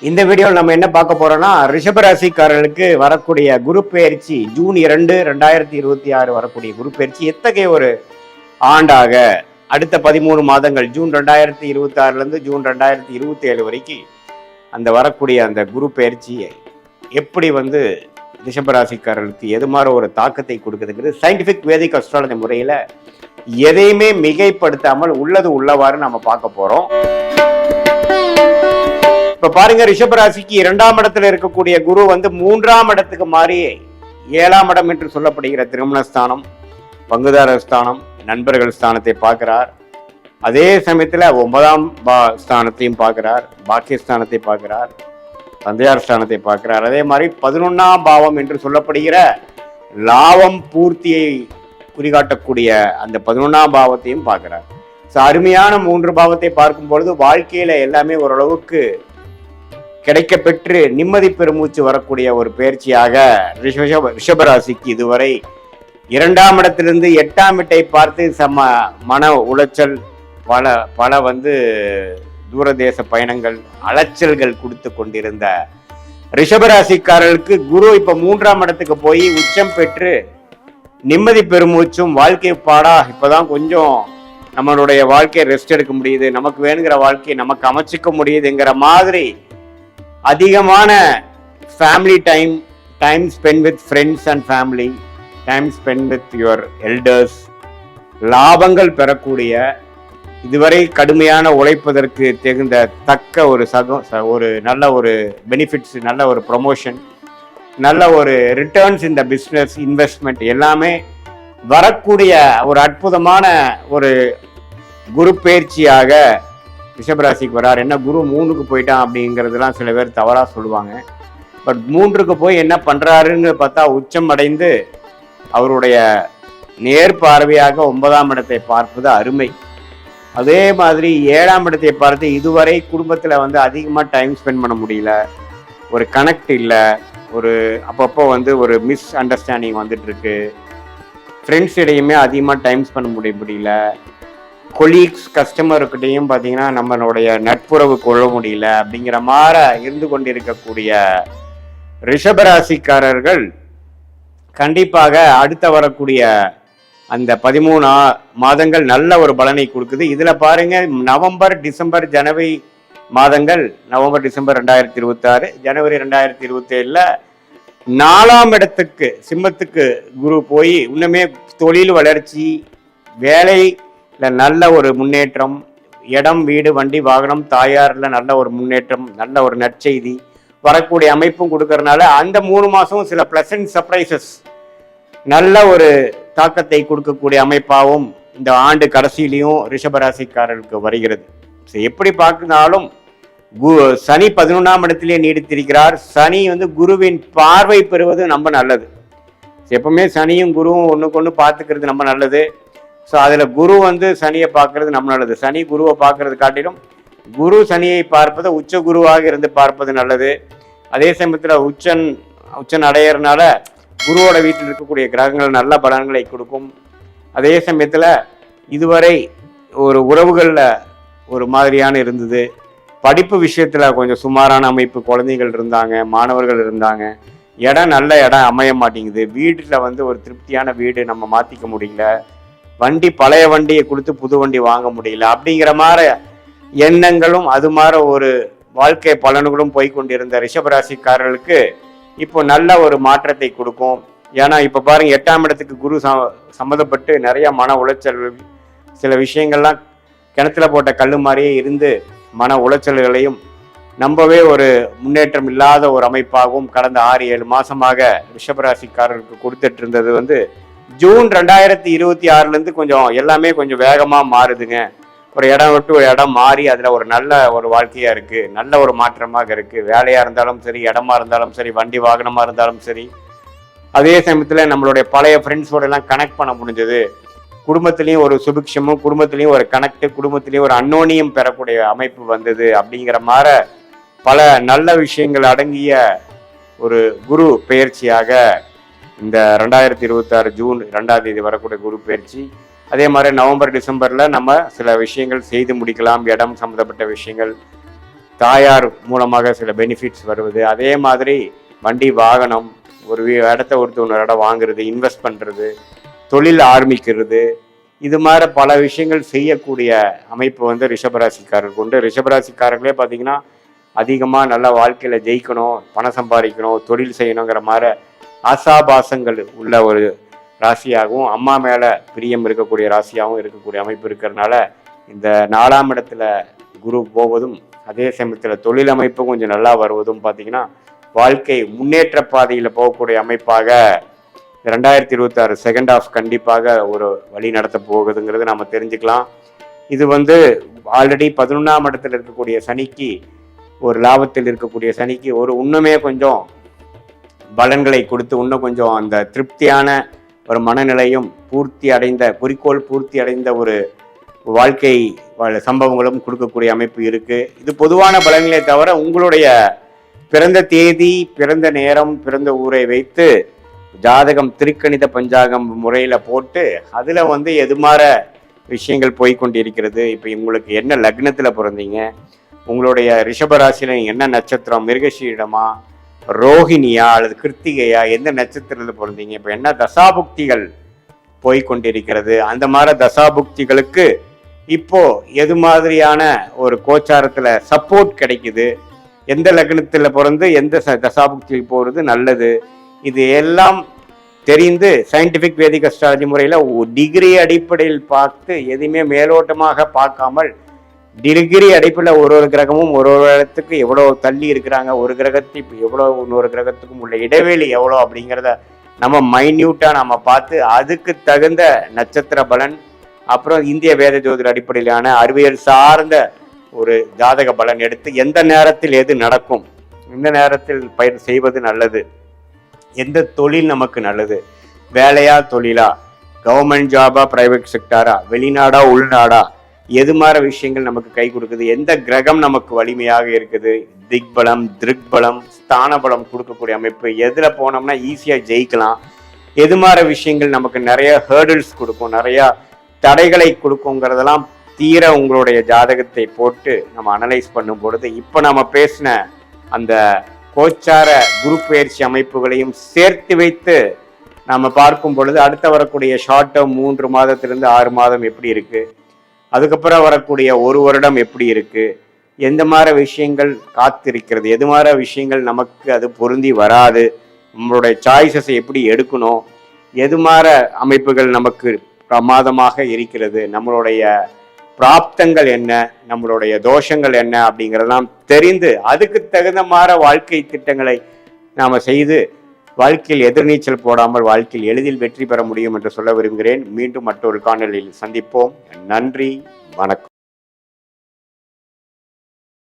இந்த வீடியோவில் நம்ம என்ன பார்க்க போறோம்னா ரிஷபராசிக்காரர்களுக்கு வரக்கூடிய குரு பெயர்ச்சி ஜூன் 2, 2026 வரக்கூடிய குரு பெயர்ச்சி எத்தகைய ஒரு ஆண்டாக அடுத்த 13 மாதங்கள் ஜூன் 2026 ஜூன் 2027 வரைக்கும் அந்த வரக்கூடிய அந்த குரு பெயர்ச்சியை எப்படி ரிஷபராசிக்காரர்களுக்கு எது மாதிரி ஒரு தாக்கத்தை கொடுக்குதுங்கிறது சயின்டிபிக் வேதிக் அஸ்ட்ராலஜி முறையில எதையுமே மிகைப்படுத்தாமல் உள்ளது உள்ளவாறு நம்ம பார்க்க போறோம். இப்ப பாருங்க, ரிஷபராசிக்கு 2ஆம் இடத்துல இருக்கக்கூடிய குரு 3ஆம் இடத்துக்கு மாறி 7ஆம் இடம் என்று சொல்லப்படுகிற திருமணஸ்தானம், பங்குதாரர் ஸ்தானம், நண்பர்கள் ஸ்தானத்தை பார்க்கிறார். அதே சமயத்துல 9ஆம் ஸ்தானத்தையும் பார்க்கிறார், பாக்கியஸ்தானத்தை பார்க்கிறார், தந்தையார் ஸ்தானத்தை பார்க்கிறார். அதே மாதிரி 11ஆம் பாவம் என்று சொல்லப்படுகிற லாபம் பூர்த்தியை குறிகாட்டக்கூடிய அந்த 11ஆம் பாவத்தையும் பார்க்கிறார். அருமையான 3 பாவத்தை பார்க்கும் பொழுது வாழ்க்கையில எல்லாமே ஓரளவுக்கு கிடைக்க பெற்று நிம்மதி பெருமூச்சு வரக்கூடிய ஒரு பயிற்சியாக ரிஷபராசிக்கு இதுவரை 2ஆம் இடத்திலிருந்து 8ஆம் இடத்தை பார்த்து மன உளைச்சல், பல தூரதேச பயணங்கள், அலைச்சல்கள் கொடுத்து கொண்டிருந்த ரிஷபராசிக்காரர்களுக்கு குரு இப்ப 3ஆம் இடத்துக்கு போய் உச்சம் பெற்று நிம்மதி பெருமூச்சும் வாழ்க்கை பாடா இப்பதான் கொஞ்சம் நம்மளுடைய வாழ்க்கையை ரெஸ்ட் எடுக்க முடியுது, நமக்கு வேணுங்கிற வாழ்க்கையை நமக்கு அமைச்சிக்க முடியுதுங்கிற மாதிரி அதிகமான family time spend with friends and family, time spend with your elders, லாபங்கள் பெறக்கூடிய, இதுவரை கடுமையான உழைப்பதற்கு தக்க ஒரு நல்ல ஒரு பெனிஃபிட்ஸ், நல்ல ஒரு ப்ரொமோஷன், நல்ல ஒரு ரிட்டர்ன்ஸ் இந்த பிஸ்னஸ் இன்வெஸ்ட்மெண்ட் எல்லாமே வரக்கூடிய ஒரு அற்புதமான ஒரு குரு பயிற்சியாக ரிஷபராசிக்கு வரார். என்ன குரு 3க்கு போயிட்டான் அப்படிங்கிறதுலாம் சில பேர் தவறா சொல்லுவாங்க. பட் 3க்கு போய் என்ன பண்றாருன்னு பார்த்தா உச்சம் அடைந்து அவருடைய நேர் பார்வையாக 9ஆம் இடத்தை பார்ப்பது அருமை. அதே மாதிரி 7ஆம் இடத்தை பார்த்து இதுவரை குடும்பத்துல அதிகமா டைம் ஸ்பெண்ட் பண்ண முடியல, ஒரு கனெக்ட் இல்லை, ஒரு அப்பப்போ ஒரு மிஸ் அண்டர்ஸ்டாண்டிங் வந்துட்டு இருக்கு, ஃப்ரெண்ட்ஸ் இடையுமே அதிகமாக டைம் ஸ்பெண்ட் முடியல, கொலீக்ஸ் கஸ்டமர்கிட்டையும் பார்த்தீங்கன்னா நம்மளுடைய நட்புறவு கொள்ள முடியல அப்படிங்கிற மாதிரி இருந்து கொண்டிருக்கக்கூடிய ரிஷபராசிக்காரர்கள் கண்டிப்பாக அடுத்த வரக்கூடிய அந்த 13 மாதங்கள் நல்ல ஒரு பலனை கொடுக்குது. இதுல பாருங்க, நவம்பர், டிசம்பர், ஜனவரி மாதங்கள், நவம்பர், டிசம்பர் 2026, ஜனவரி 2027 4ஆம் இடத்துக்கு சிம்மத்துக்கு குரு போய் இன்னுமே தொழில் வளர்ச்சி, வேலையில் நல்ல ஒரு முன்னேற்றம், இடம், வீடு, வண்டி, வாகனம், தாயாரில் நல்ல ஒரு முன்னேற்றம், நல்ல ஒரு நற்செய்தி வரக்கூடிய அமைப்பும் கொடுக்கறதுனால அந்த 3 மாதமும் சில பிளசன்ட் சர்ப்ரைசஸ், நல்ல ஒரு தாக்கத்தை கொடுக்கக்கூடிய அமைப்பாகவும் இந்த ஆண்டு கடைசியிலையும் ரிஷபராசிக்காரர்களுக்கு வருகிறது. எப்படி பார்க்கனாலும் சனி 11ஆம் இடத்திலே நீடித்திருக்கிறார். சனி குருவின் பார்வை பெறுவது ரொம்ப நல்லது. எப்பவுமே சனியும் குருவும் ஒண்ணுக்கு ஒண்ணு பார்த்துக்கிறது ரொம்ப நல்லது. ஸோ அதுல குரு சனியை பார்க்கறது நம்ம நல்லது. சனி குருவை பார்க்கறது காட்டிலும் குரு சனியை பார்ப்பது உச்ச குருவாக இருந்து பார்ப்பது நல்லது. அதே சமயத்துல உச்சன் அடையறதுனால குருவோட வீட்டில் இருக்கக்கூடிய கிரகங்கள் நல்ல பலன்களை கொடுக்கும். அதே சமயத்துல இதுவரை ஒரு உறவுகள்ல ஒரு மாதிரியான இருந்தது, படிப்பு விஷயத்துல கொஞ்சம் சுமாரான அமைப்பு, குழந்தைகள் இருந்தாங்க, மாணவர்கள் இருந்தாங்க, நல்ல இடம் அமைய மாட்டேங்குது, வீட்டுல ஒரு திருப்தியான வீடு நம்ம மாத்திக்க முடியல, வண்டி பழைய வண்டியை கொடுத்து புது வண்டி வாங்க முடியல அப்படிங்கிற மாதிரி எண்ணங்களும் அது மாதிரி ஒரு வாழ்க்கை பலன்களும் போய்கொண்டிருந்த ரிஷபராசிக்காரர்களுக்கு இப்போ நல்ல ஒரு மாற்றத்தை கொடுக்கும். ஏன்னா இப்ப பாருங்க, 8ஆம் இடத்துக்கு குரு சம்மந்தப்பட்டு நிறைய மன உளைச்சல்கள், சில விஷயங்கள்லாம் கிணத்துல போட்ட கல்லு மாதிரியே இருந்து மன உளைச்சல்களையும் நம்பவே ஒரு முன்னேற்றம் இல்லாத ஒரு அமைப்பாகவும் கடந்த 6-7 மாசமாக ரிஷபராசிக்காரர்களுக்கு கொடுத்துட்டு இருந்தது ஜூன் 2026 கொஞ்சம் எல்லாமே கொஞ்சம் வேகமா மாறுதுங்க. ஒரு இடம் விட்டு ஒரு இடம் மாறி அதுல ஒரு நல்ல ஒரு வாழ்க்கையா இருக்கு, நல்ல ஒரு மாற்றமாக இருக்கு. வேலையா இருந்தாலும் சரி, இடமா இருந்தாலும் சரி, வண்டி வாகனமா இருந்தாலும் சரி. அதே சமயத்துல நம்மளுடைய பழைய ஃப்ரெண்ட்ஸோட எல்லாம் கனெக்ட் பண்ண முடிஞ்சது. குடும்பத்திலையும் ஒரு சுபிக்ஷமும், குடும்பத்திலையும் ஒரு கனெக்ட், குடும்பத்திலையும் ஒரு அன்னோனியம் பெறக்கூடிய அமைப்பு வந்தது. அப்படிங்கிற மாதிரி பல நல்ல விஷயங்கள் அடங்கிய ஒரு குரு பெயர்ச்சியாக இந்த 2026 ஜூன் 2ஆம் தேதி வரக்கூடிய குரு பயிற்சி. அதே மாதிரி நவம்பர், டிசம்பர்ல நம்ம சில விஷயங்கள் செய்து முடிக்கலாம். இடம் சம்மந்தப்பட்ட விஷயங்கள், தாயார் மூலமாக சில பெனிஃபிட்ஸ் வருவது, அதே மாதிரி வண்டி வாகனம், ஒரு இடத்த இன்னொரு இடம் வாங்குறது, இன்வெஸ்ட் பண்ணுறது, தொழில் ஆரம்பிக்கிறது, இது மாதிரி பல விஷயங்கள் செய்யக்கூடிய அமைப்பு வந்து ரிஷபராசிக்காரருக்கு உண்டு. ரிஷபராசிக்காரர்களே பார்த்தீங்கன்னா அதிகமாக நல்ல வாழ்க்கையில் ஜெயிக்கணும், பணம் சம்பாதிக்கணும், தொழில் செய்யணுங்கிற மாதிரி ஆசாபாசங்கள் உள்ள ஒரு ராசியாகவும், அம்மா மேலே பிரியம் இருக்கக்கூடிய ராசியாகவும் இருக்கக்கூடிய அமைப்பு இருக்கிறதுனால இந்த 4ஆம் இடத்துல குரு போவதும், அதே சமயத்தில் தொழில் அமைப்பு கொஞ்சம் நல்லா வருவதும் பார்த்தீங்கன்னா வாழ்க்கை முன்னேற்ற பாதையில் போகக்கூடிய அமைப்பாக 2026 செகண்ட் ஹாஃப் கண்டிப்பாக ஒரு வழி நடத்த போகுதுங்கிறது நம்ம தெரிஞ்சுக்கலாம். இது வந்து ஆல்ரெடி 11ஆம் இடத்துல இருக்கக்கூடிய சனிக்கு, ஒரு லாபத்தில் இருக்கக்கூடிய சனிக்கு ஒரு இன்னுமே கொஞ்சம் பலன்களை கொடுத்து இன்னும் கொஞ்சம் அந்த திருப்தியான ஒரு மனநிலையும் பூர்த்தி அடைந்த, குறிக்கோள் பூர்த்தி அடைந்த ஒரு வாழ்க்கை சம்பவங்களும் கொடுக்கக்கூடிய அமைப்பு இருக்கு. இது பொதுவான பலன்களே தவிர உங்களுடைய பிறந்த தேதி, பிறந்த நேரம், பிறந்த ஊரை வைத்து ஜாதகம் திருக்கணித பஞ்சாங்கம் முறையில போட்டு அதுல வந்து எதுமாற விஷயங்கள் போய்கொண்டிருக்கிறது. இப்போ உங்களுக்கு என்ன லக்னத்துல பிறந்தீங்க, உங்களுடைய ரிஷபராசியில என்ன நட்சத்திரம், மிருகஷீடமா, ரோஹிணியா அல்லது கிருத்திகையா, எந்த நட்சத்திரத்தில் பிறந்தீங்க, இப்போ என்ன தசாபுக்திகள் போய்கொண்டிருக்கிறது, அந்த மாதிரி தசாபுக்திகளுக்கு இப்போ எது மாதிரியான ஒரு கோச்சாரத்துல சப்போர்ட் கிடைக்குது, எந்த லக்னத்துல பிறந்து எந்த தசாபுக்தியில் போறது நல்லது, இது எல்லாம் தெரிந்து சயின்டிபிக் வேதிக் அஸ்ட்ராலஜி முறையில் டிகிரி அடிப்படையில் பார்த்து எதுவுமே மேலோட்டமாக பார்க்காமல் டிகிரி அடிப்படையில் ஒரு கிரகமும் ஒரு இடத்துக்கு எவ்வளோ தள்ளி இருக்கிறாங்க, ஒரு கிரகத்துக்கு எவ்வளோ, இன்னொரு கிரகத்துக்கும் உள்ள இடைவெளி எவ்வளோ அப்படிங்கிறத நம்ம மைன்யூட்டாக நம்ம பார்த்து அதுக்கு தகுந்த நட்சத்திர பலன், அப்புறம் இந்திய வேத ஜோதிட அடிப்படையிலான அறிவியல் சார்ந்த ஒரு ஜாதக பலன் எடுத்து எந்த நேரத்தில் எது நடக்கும், எந்த நேரத்தில் பயிர் செய்வது நல்லது, எந்த தொழில் நமக்கு நல்லது, வேலையா தொழிலா, கவர்மெண்ட் ஜாபா பிரைவேட் செக்டாரா, வெளிநாடா உள்நாடா, எது மாதிரி விஷயங்கள் நமக்கு கை கொடுக்குது, எந்த கிரகம் நமக்கு வலிமையாக இருக்குது, திக்பலம், திருக்பலம், ஸ்தான பலம் கொடுக்கக்கூடிய அமைப்பு, எதில் போனோம்னா ஈஸியாக ஜெயிக்கலாம், எது மாதிரி விஷயங்கள் நமக்கு நிறைய ஹேர்டில்ஸ் கொடுக்கும், நிறைய தடைகளை கொடுக்குங்கிறதெல்லாம் தீர உங்களுடைய ஜாதகத்தை போட்டு நம்ம அனலைஸ் பண்ணும் பொழுது இப்போ நம்ம பேசின அந்த கோச்சார குரு பயிற்சி அமைப்புகளையும் சேர்த்து வைத்து நம்ம பார்க்கும் பொழுது அடுத்த வரக்கூடிய ஷார்ட் டேர்ம் 3 மாதத்திலிருந்து 6 மாதம் எப்படி இருக்கு, அதுக்கப்புறம் வரக்கூடிய 1 வருடம் எப்படி இருக்கு, எந்த மாதிரி விஷயங்கள் காத்திருக்கிறது, எது மாதிரி விஷயங்கள் நமக்கு அது பொருந்தி வராது, நம்மளுடைய சாய்ஸஸை எப்படி எடுக்கணும், எது மாதிரி அமைப்புகள் நமக்கு பிரமாதமாக இருக்கிறது, நம்மளுடைய பிராப்தங்கள் என்ன, நம்மளுடைய தோஷங்கள் என்ன அப்படிங்கிறதெல்லாம் தெரிந்து அதுக்கு தகுந்த மாதிரி வாழ்க்கை திட்டங்களை நாம் செய்து வாழ்க்கையில் எதிர்நீச்சல் போடாமல் வாழ்க்கையில் எளிதில் வெற்றி பெற முடியும் என்று சொல்ல விரும்புகிறேன். மீண்டும் மற்றொரு காணொளியில் சந்திப்போம். நன்றி, வணக்கம்.